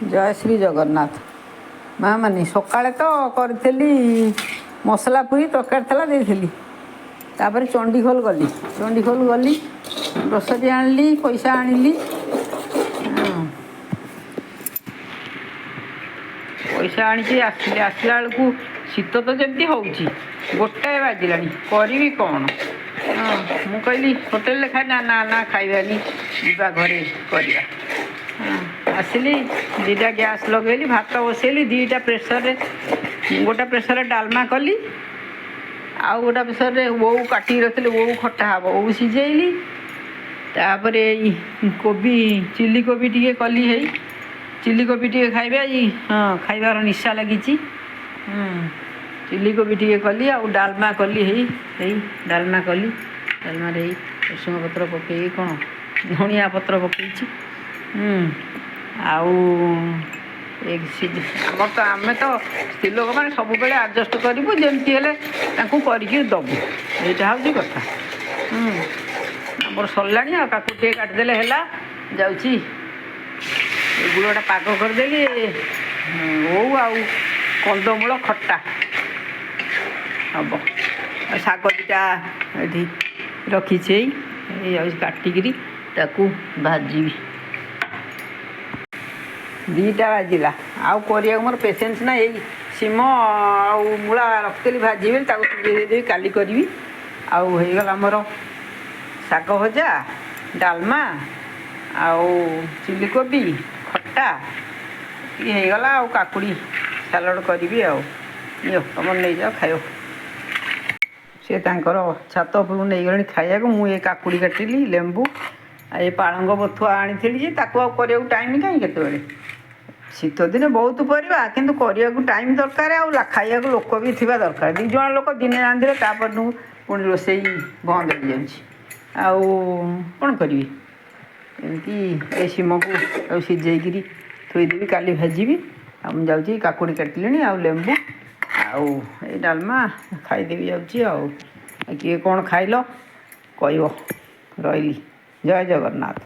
जय श्री जगन्नाथ माँ मानी सकाଳେ तो करी मसला पूरी तरकारी थला देली तापर चंडीखोल गली ग्रोसरी आनली पैसा आनिली पैसा आनी आसला बेलू शीत तो जमी हो गोटाए बाजिला करी कौन मु कहली होटेल खाई ना ना ना खाइबानी जा घरे करवा आसली दीटा गैस लगेली भात बसैली दीटा प्रेसर गोटा प्रेसर डालमा कली आउ गोटा प्रेसर वो काटी रखी वो खटा हम वो सीझेली तापर कोबी चिली कोबी टी कली है चिली कोबी टी खाइबा हाँ खाइबार निशा लगी चिली कोबी टी कली आउ डालमा कली है डालमा कली डालमा रसुण पत्र पकई कौन धनिया पत्र पकई आमर तो आम तो स्त्री लोक मैंने सब बेले आडजस्ट करूँ जमती हेल्ले करके दबू यहाँ हूँ कथा आमर सरला काकुटे काटिदेले है जाऊँगी गुड़टा पाग करदेली ओ आउ कंदमूल खट्टा हम शाग दीटा ये रखीचे काटिकी भाजी दीटा बाजिला आउ कर मोर पेसेंस ना यही सीम मूला रखी भाजी देवी काली करी आईगला मोर शाग भजा डालमा आउ चिली कोबी खट्टा ये होगला आ काकुड़ी सालड करी आउ तुम नहीं जाओ खाओ सी तर छात उपरକୁ नहीं खाया मुझे काकुड़ी काटिली लेंबू ये पालंग बथुआ आनी टाइम कहीं केतबेले शीत दिन बहुत परिवा किंतु करने टाइम दरकार आ खाया लोक भी थी दरकार दीज लोक दिने रांधे तापर पुणी रोसे बंद हो कौन करी एमती सीम को सीझेकि थोदेवी काली भाजी मुझे जाऊँगी काकुड़ी काटिली आउ लेंबू आउ डालमा खाईदेवी जाऊँगी किए कौन खाइल कह रही जय जगन्नाथ।